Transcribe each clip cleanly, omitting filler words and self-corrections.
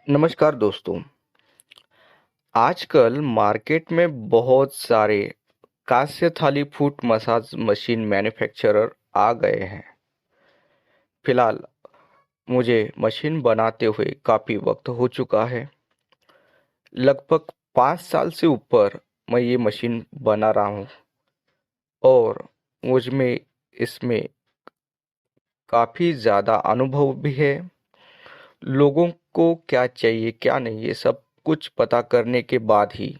नमस्कार दोस्तों। आजकल मार्केट में बहुत सारे कांस्य थाली फुट मसाज मशीन मैन्युफैक्चरर आ गए हैं। फिलहाल मुझे मशीन बनाते हुए काफ़ी वक्त हो चुका है। लगभग 5 साल से ऊपर मैं ये मशीन बना रहा हूँ और मुझ में इसमें काफ़ी ज़्यादा अनुभव भी है। लोगों को क्या चाहिए क्या नहीं ये सब कुछ पता करने के बाद ही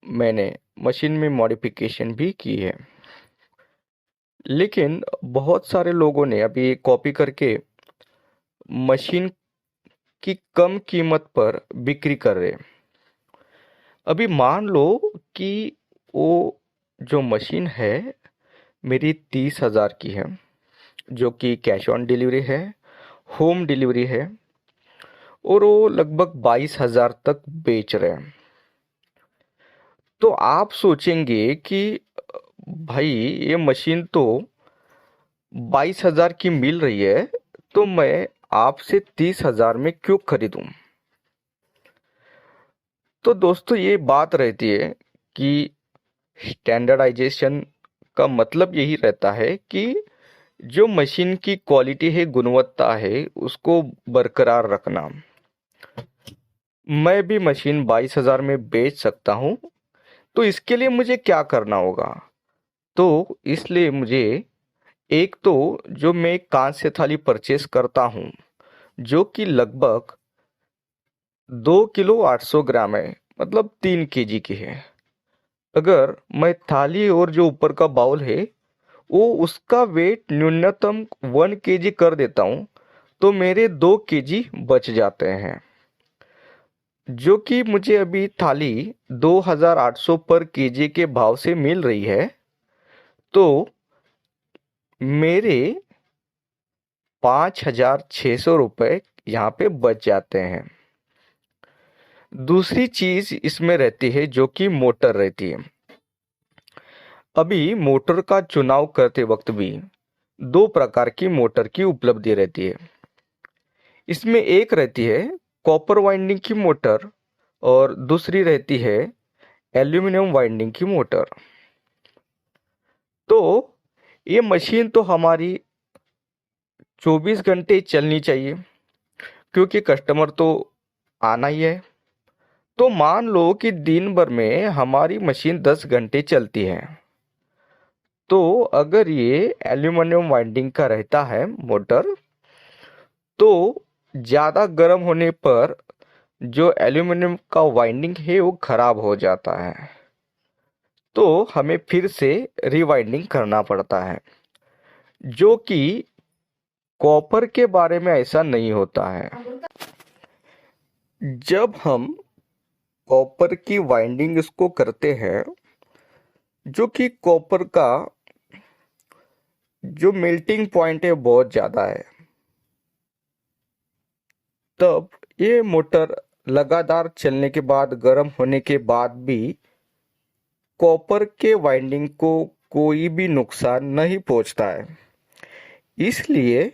मैंने मशीन में मॉडिफिकेशन भी की है। लेकिन बहुत सारे लोगों ने अभी कॉपी करके मशीन की कम कीमत पर बिक्री कर रहे। अभी मान लो कि वो जो मशीन है मेरी 30,000 की है, जो कि कैश ऑन डिलीवरी है, होम डिलीवरी है, और वो लगभग 22,000 तक बेच रहे हैं। तो आप सोचेंगे कि भाई ये मशीन तो 22,000 की मिल रही है, तो मैं आपसे 30,000 में क्यों खरीदूं। तो दोस्तों ये बात रहती है कि स्टैंडर्डाइजेशन का मतलब यही रहता है कि जो मशीन की क्वालिटी है, गुणवत्ता है, उसको बरकरार रखना। मैं भी मशीन 22,000 में बेच सकता हूँ। तो इसके लिए मुझे क्या करना होगा? तो इसलिए मुझे एक तो जो मैं कांस्य थाली परचेस करता हूँ, जो कि लगभग 2 किलो 800 ग्राम है, मतलब 3 केजी की है। अगर मैं थाली और जो ऊपर का बाउल है वो उसका वेट न्यूनतम 1 केजी कर देता हूँ, तो मेरे 2 केजी बच जाते हैं। जो कि मुझे अभी थाली 2,800 पर केजी के भाव से मिल रही है। तो मेरे 5,600 रुपये यहाँ पे बच जाते हैं। दूसरी चीज इसमें रहती है जो कि मोटर रहती है। अभी मोटर का चुनाव करते वक्त भी दो प्रकार की मोटर की उपलब्धि रहती है। इसमें एक रहती है कॉपर वाइंडिंग की मोटर और दूसरी रहती है एल्यूमिनियम वाइंडिंग की मोटर। तो ये मशीन तो हमारी 24 घंटे चलनी चाहिए, क्योंकि कस्टमर तो आना ही है। तो मान लो कि दिन भर में हमारी मशीन 10 घंटे चलती है। तो अगर ये एल्यूमिनियम वाइंडिंग का रहता है मोटर, तो ज़्यादा गर्म होने पर जो एल्यूमिनियम का वाइंडिंग है वो खराब हो जाता है। तो हमें फिर से रीवाइंडिंग करना पड़ता है, जो कि कॉपर के बारे में ऐसा नहीं होता है। जब हम कॉपर की वाइंडिंग इसको करते हैं, जो कि कॉपर का जो मेल्टिंग पॉइंट है बहुत ज़्यादा है, तब ये मोटर लगातार चलने के बाद, गर्म होने के बाद भी कॉपर के वाइंडिंग को कोई भी नुकसान नहीं पहुंचता है। इसलिए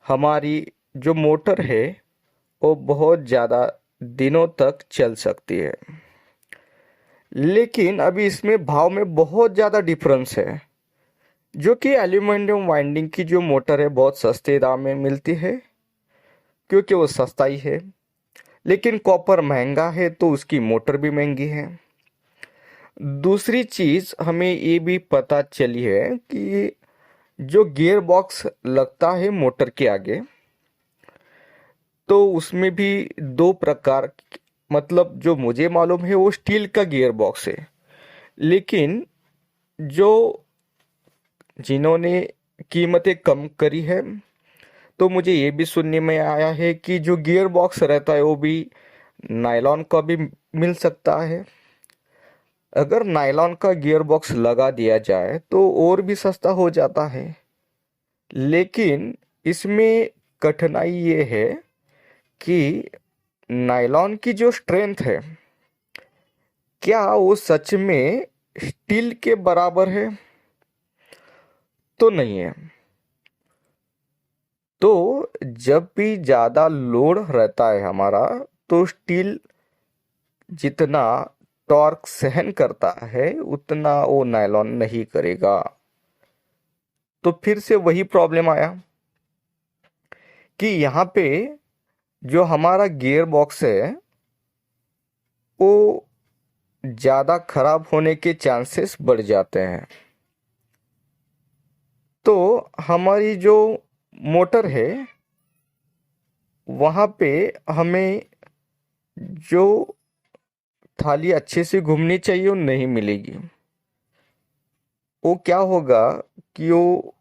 हमारी जो मोटर है वो बहुत ज़्यादा दिनों तक चल सकती है। लेकिन अभी इसमें भाव में बहुत ज़्यादा डिफरेंस है। जो कि एल्यूमिनियम वाइंडिंग की जो मोटर है बहुत सस्ते दाम में मिलती है, क्योंकि वो सस्ता ही है। लेकिन कॉपर महंगा है तो उसकी मोटर भी महंगी है। दूसरी चीज़ हमें ये भी पता चली है कि जो गियर बॉक्स लगता है मोटर के आगे, तो उसमें भी दो प्रकार, मतलब जो मुझे मालूम है वो स्टील का गियर बॉक्स है। लेकिन जो जिन्होंने कीमतें कम करी है, तो मुझे ये भी सुनने में आया है कि जो गियर बॉक्स रहता है वो भी नायलॉन का भी मिल सकता है। अगर नायलॉन का गियर बॉक्स लगा दिया जाए तो और भी सस्ता हो जाता है। लेकिन इसमें कठिनाई ये है कि नायलॉन की जो स्ट्रेंथ है, क्या वो सच में स्टील के बराबर है? तो नहीं है। तो जब भी ज़्यादा लोड रहता है हमारा, तो स्टील जितना टॉर्क सहन करता है उतना वो नायलॉन नहीं करेगा। तो फिर से वही प्रॉब्लम आया कि यहाँ पे जो हमारा गियर बॉक्स है वो ज़्यादा खराब होने के चांसेस बढ़ जाते हैं। तो हमारी जो मोटर है वहाँ पे हमें जो थाली अच्छे से घूमनी चाहिए वो नहीं मिलेगी। वो क्या होगा कि वो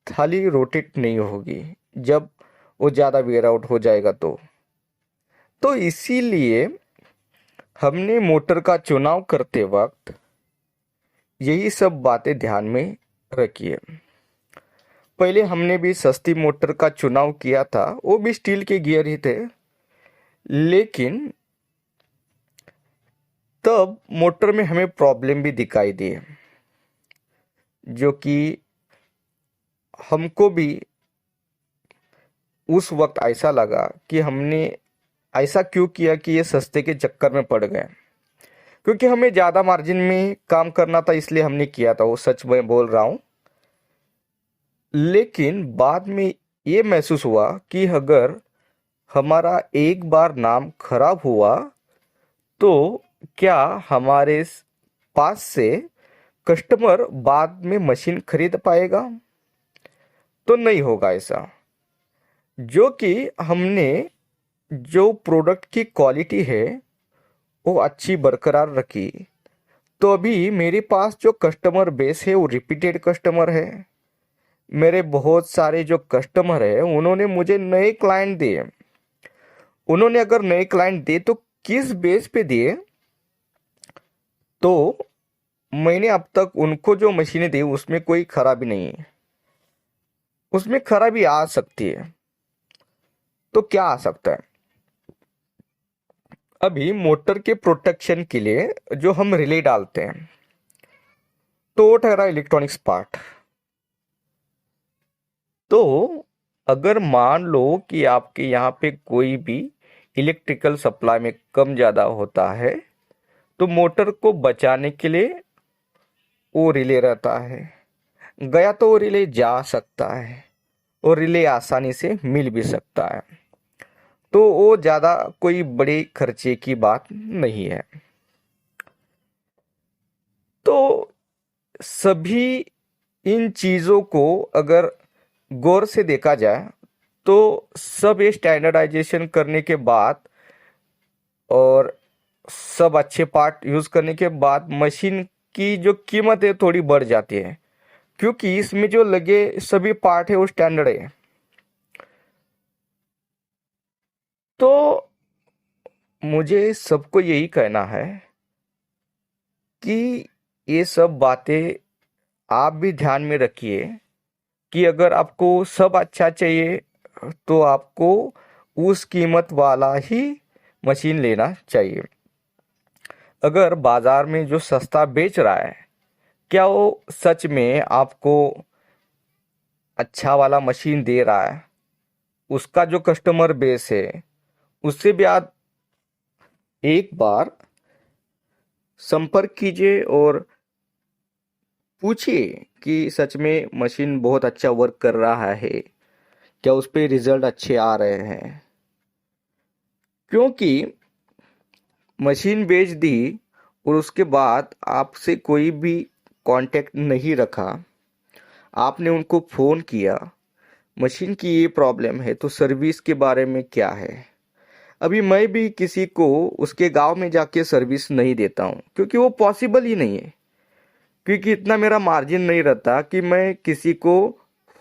थाली रोटेट नहीं होगी जब वो ज़्यादा वेयर आउट हो जाएगा। तो इसीलिए हमने मोटर का चुनाव करते वक्त यही सब बातें ध्यान में रखिए। पहले हमने भी सस्ती मोटर का चुनाव किया था, वो भी स्टील के गियर ही थे, लेकिन तब मोटर में हमें प्रॉब्लम भी दिखाई दी जो कि हमको भी उस वक्त ऐसा लगा कि हमने ऐसा क्यों किया कि ये सस्ते के चक्कर में पड़ गए। क्योंकि हमें ज़्यादा मार्जिन में काम करना था इसलिए हमने किया था, वो सच में बोल रहा हूँ। लेकिन बाद में ये महसूस हुआ कि अगर हमारा एक बार नाम खराब हुआ तो क्या हमारे पास से कस्टमर बाद में मशीन खरीद पाएगा? तो नहीं होगा ऐसा। जो कि हमने जो प्रोडक्ट की क्वालिटी है वो अच्छी बरकरार रखी, तो अभी मेरे पास जो कस्टमर बेस है वो रिपीटेड कस्टमर है। मेरे बहुत सारे जो कस्टमर है उन्होंने मुझे नए क्लाइंट दिए। उन्होंने अगर नए क्लाइंट दिए तो किस बेस पे दिए? तो मैंने अब तक उनको जो मशीनें दी उसमें कोई खराबी नहीं है। उसमें खराबी आ सकती है, तो क्या आ सकता है? अभी मोटर के प्रोटेक्शन के लिए जो हम रिले डालते हैं तो वो ठहरा इलेक्ट्रॉनिक्स पार्ट। तो अगर मान लो कि आपके यहाँ पे कोई भी इलेक्ट्रिकल सप्लाई में कम ज़्यादा होता है तो मोटर को बचाने के लिए वो रिले रहता है। गया तो वो रिले जा सकता है और रिले आसानी से मिल भी सकता है। तो वो ज़्यादा कोई बड़े खर्चे की बात नहीं है। तो सभी इन चीज़ों को अगर गौर से देखा जाए तो सब ये स्टैंडर्डाइजेशन करने के बाद और सब अच्छे पार्ट यूज़ करने के बाद मशीन की जो कीमत है थोड़ी बढ़ जाती है, क्योंकि इसमें जो लगे सभी पार्ट है वो स्टैंडर्ड है। तो मुझे सबको यही कहना है कि ये सब बातें आप भी ध्यान में रखिए कि अगर आपको सब अच्छा चाहिए तो आपको उस कीमत वाला ही मशीन लेना चाहिए। अगर बाजार में जो सस्ता बेच रहा है क्या वो सच में आपको अच्छा वाला मशीन दे रहा है? उसका जो कस्टमर बेस है उससे भी आप एक बार संपर्क कीजिए और पूछिए कि सच में मशीन बहुत अच्छा वर्क कर रहा है, क्या उस पे रिजल्ट अच्छे आ रहे हैं। क्योंकि मशीन बेच दी और उसके बाद आपसे कोई भी कांटेक्ट नहीं रखा, आपने उनको फ़ोन किया मशीन की ये प्रॉब्लम है तो सर्विस के बारे में क्या है। अभी मैं भी किसी को उसके गांव में जाके सर्विस नहीं देता हूँ क्योंकि वो पॉसिबल ही नहीं है, क्योंकि इतना मेरा मार्जिन नहीं रहता कि मैं किसी को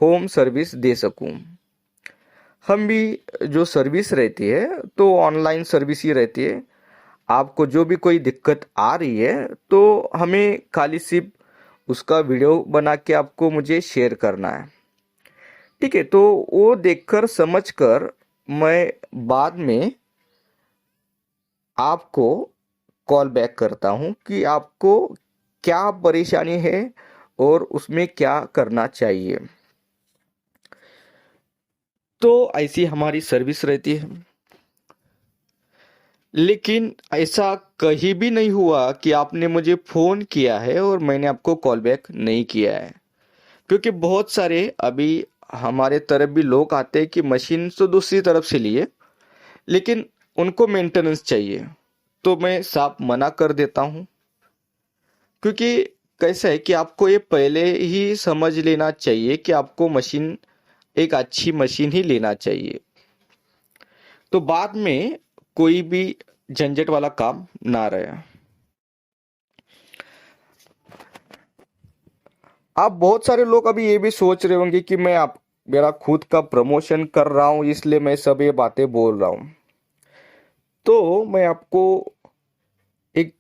होम सर्विस दे सकूं। हम भी जो सर्विस रहती है तो ऑनलाइन सर्विस ही रहती है। आपको जो भी कोई दिक्कत आ रही है तो हमें खाली सिर्फ उसका वीडियो बना के आपको मुझे शेयर करना है, ठीक है? तो वो देखकर समझकर मैं बाद में आपको कॉल बैक करता हूँ कि आपको क्या परेशानी है और उसमें क्या करना चाहिए। तो ऐसी हमारी सर्विस रहती है। लेकिन ऐसा कहीं भी नहीं हुआ कि आपने मुझे फ़ोन किया है और मैंने आपको कॉल बैक नहीं किया है। क्योंकि बहुत सारे अभी हमारे तरफ भी लोग आते हैं कि मशीन तो दूसरी तरफ से लिए, लेकिन उनको मेंटेनेंस चाहिए, तो मैं साफ मना कर देता हूँ। क्योंकि कैसा है कि आपको ये पहले ही समझ लेना चाहिए कि आपको मशीन एक अच्छी मशीन ही लेना चाहिए, तो बाद में कोई भी झंझट वाला काम ना रहे। आप बहुत सारे लोग अभी ये भी सोच रहे होंगे कि मैं आप मेरा खुद का प्रमोशन कर रहा हूँ इसलिए मैं सब ये बातें बोल रहा हूँ। तो मैं आपको एक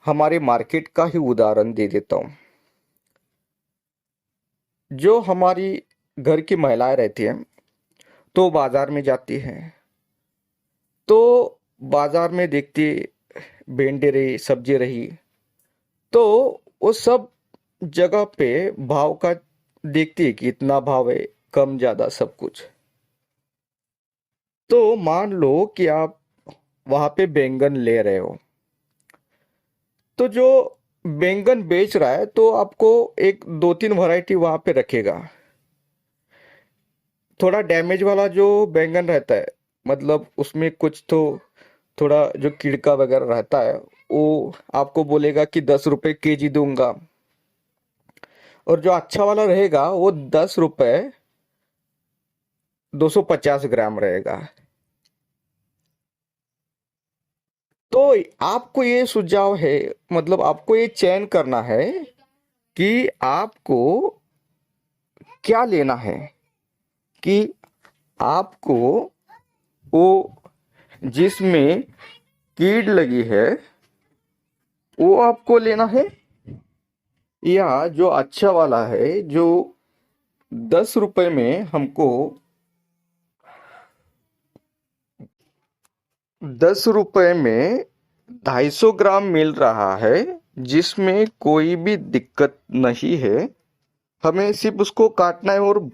हमारे मार्केट का ही उदाहरण दे देता हूँ। जो हमारी घर की महिलाएं रहती हैं तो बाजार में जाती हैं, तो बाजार में देखती भिंडी रही, सब्जी रही, तो वो सब जगह पे भाव का देखती है कि इतना भाव है, कम ज्यादा सब कुछ। तो मान लो कि आप वहां पे बैंगन ले रहे हो, तो जो बैंगन बेच रहा है तो आपको एक दो तीन वैरायटी वहां पे रखेगा। थोड़ा डैमेज वाला जो बैंगन रहता है, मतलब उसमें कुछ तो थोड़ा जो कीड़का वगैरह रहता है, वो आपको बोलेगा कि 10 रुपए केजी दूंगा। और जो अच्छा वाला रहेगा वो 10 रुपए 250 ग्राम रहेगा। तो आपको ये सुझाव है, मतलब आपको ये चयन करना है कि आपको क्या लेना है। कि आपको वो जिसमें कीड लगी है वो आपको लेना है, या जो अच्छा वाला है जो 10 रुपए में हमको 10 रुपए में 250 ग्राम मिल रहा है, जिसमें कोई भी दिक्कत नहीं है। हमें सिर्फ उसको काटना है और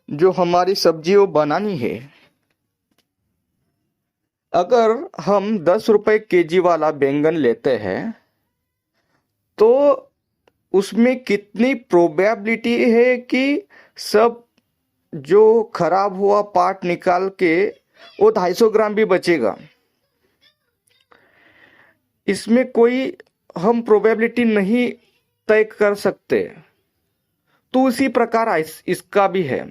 जो हमारी सब्जी वो बनानी है। अगर हम 10 रुपए केजी वाला बैंगन लेते हैं तो उसमें कितनी प्रोबेबिलिटी है कि सब जो खराब हुआ पार्ट निकाल के वो 250 ग्राम भी बचेगा। इसमें कोई हम प्रोबेबिलिटी नहीं तय कर सकते। तो उसी प्रकार इसका भी है।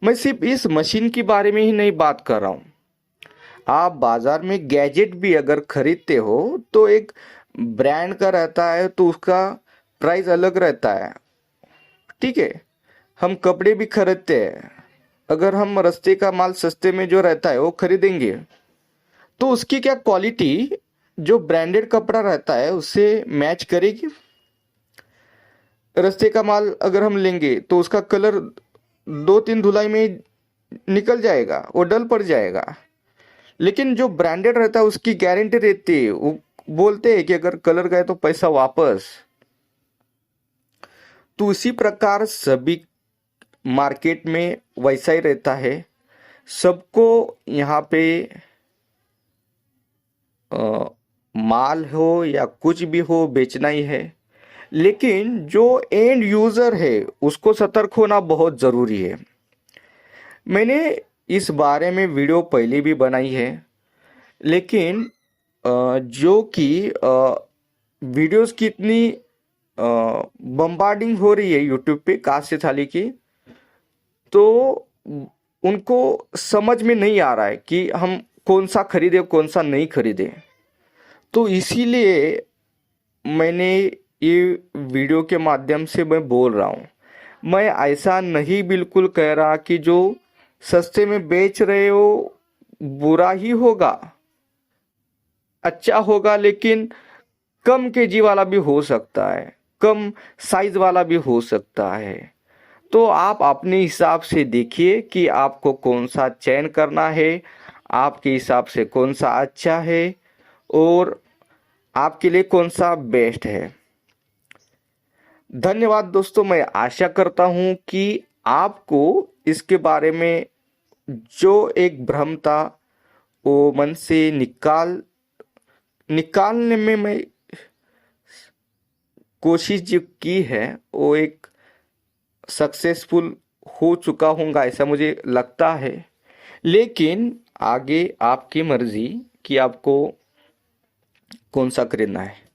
मैं सिर्फ इस मशीन के बारे में ही नहीं बात कर रहा हूँ। आप बाजार में गैजेट भी अगर खरीदते हो तो एक ब्रांड का रहता है, तो उसका प्राइस अलग रहता है। ठीक है, हम कपड़े भी खरीदते हैं, अगर हम रास्ते का माल सस्ते में जो रहता है वो खरीदेंगे तो उसकी क्या क्वालिटी जो ब्रांडेड कपड़ा रहता है उससे मैच करेगी। रास्ते का माल अगर हम लेंगे तो उसका कलर 2-3 धुलाई में निकल जाएगा, वो डल पड़ जाएगा। लेकिन जो ब्रांडेड रहता है उसकी गारंटी रहती है, वो बोलते हैं कि अगर कलर गए तो पैसा वापस। तो उसी प्रकार सभी मार्केट में वैसा ही रहता है। सबको यहाँ पे माल हो या कुछ भी हो बेचना ही है। लेकिन जो एंड यूजर है उसको सतर्क होना बहुत जरूरी है। मैंने इस बारे में वीडियो पहले भी बनाई है, लेकिन जो कि वीडियोस की इतनी बम्बार्डिंग हो रही है यूट्यूब पे काश से थाली की, तो उनको समझ में नहीं आ रहा है कि हम कौन सा खरीदे कौन सा नहीं खरीदे। तो इसीलिए मैंने ये वीडियो के माध्यम से मैं बोल रहा हूँ। मैं ऐसा नहीं बिल्कुल कह रहा कि जो सस्ते में बेच रहे हो बुरा ही होगा, अच्छा होगा, लेकिन कम केजी वाला भी हो सकता है, कम साइज वाला भी हो सकता है। तो आप अपने हिसाब से देखिए कि आपको कौन सा चयन करना है, आपके हिसाब से कौन सा अच्छा है और आपके लिए कौन सा बेस्ट है। धन्यवाद दोस्तों। मैं आशा करता हूं कि आपको इसके बारे में जो एक भ्रम था वो मन से निकालने में मैं कोशिश जो की है वो एक सक्सेसफुल हो चुका हूँगा ऐसा मुझे लगता है। लेकिन आगे आपकी मर्जी कि आपको कौन सा करना है।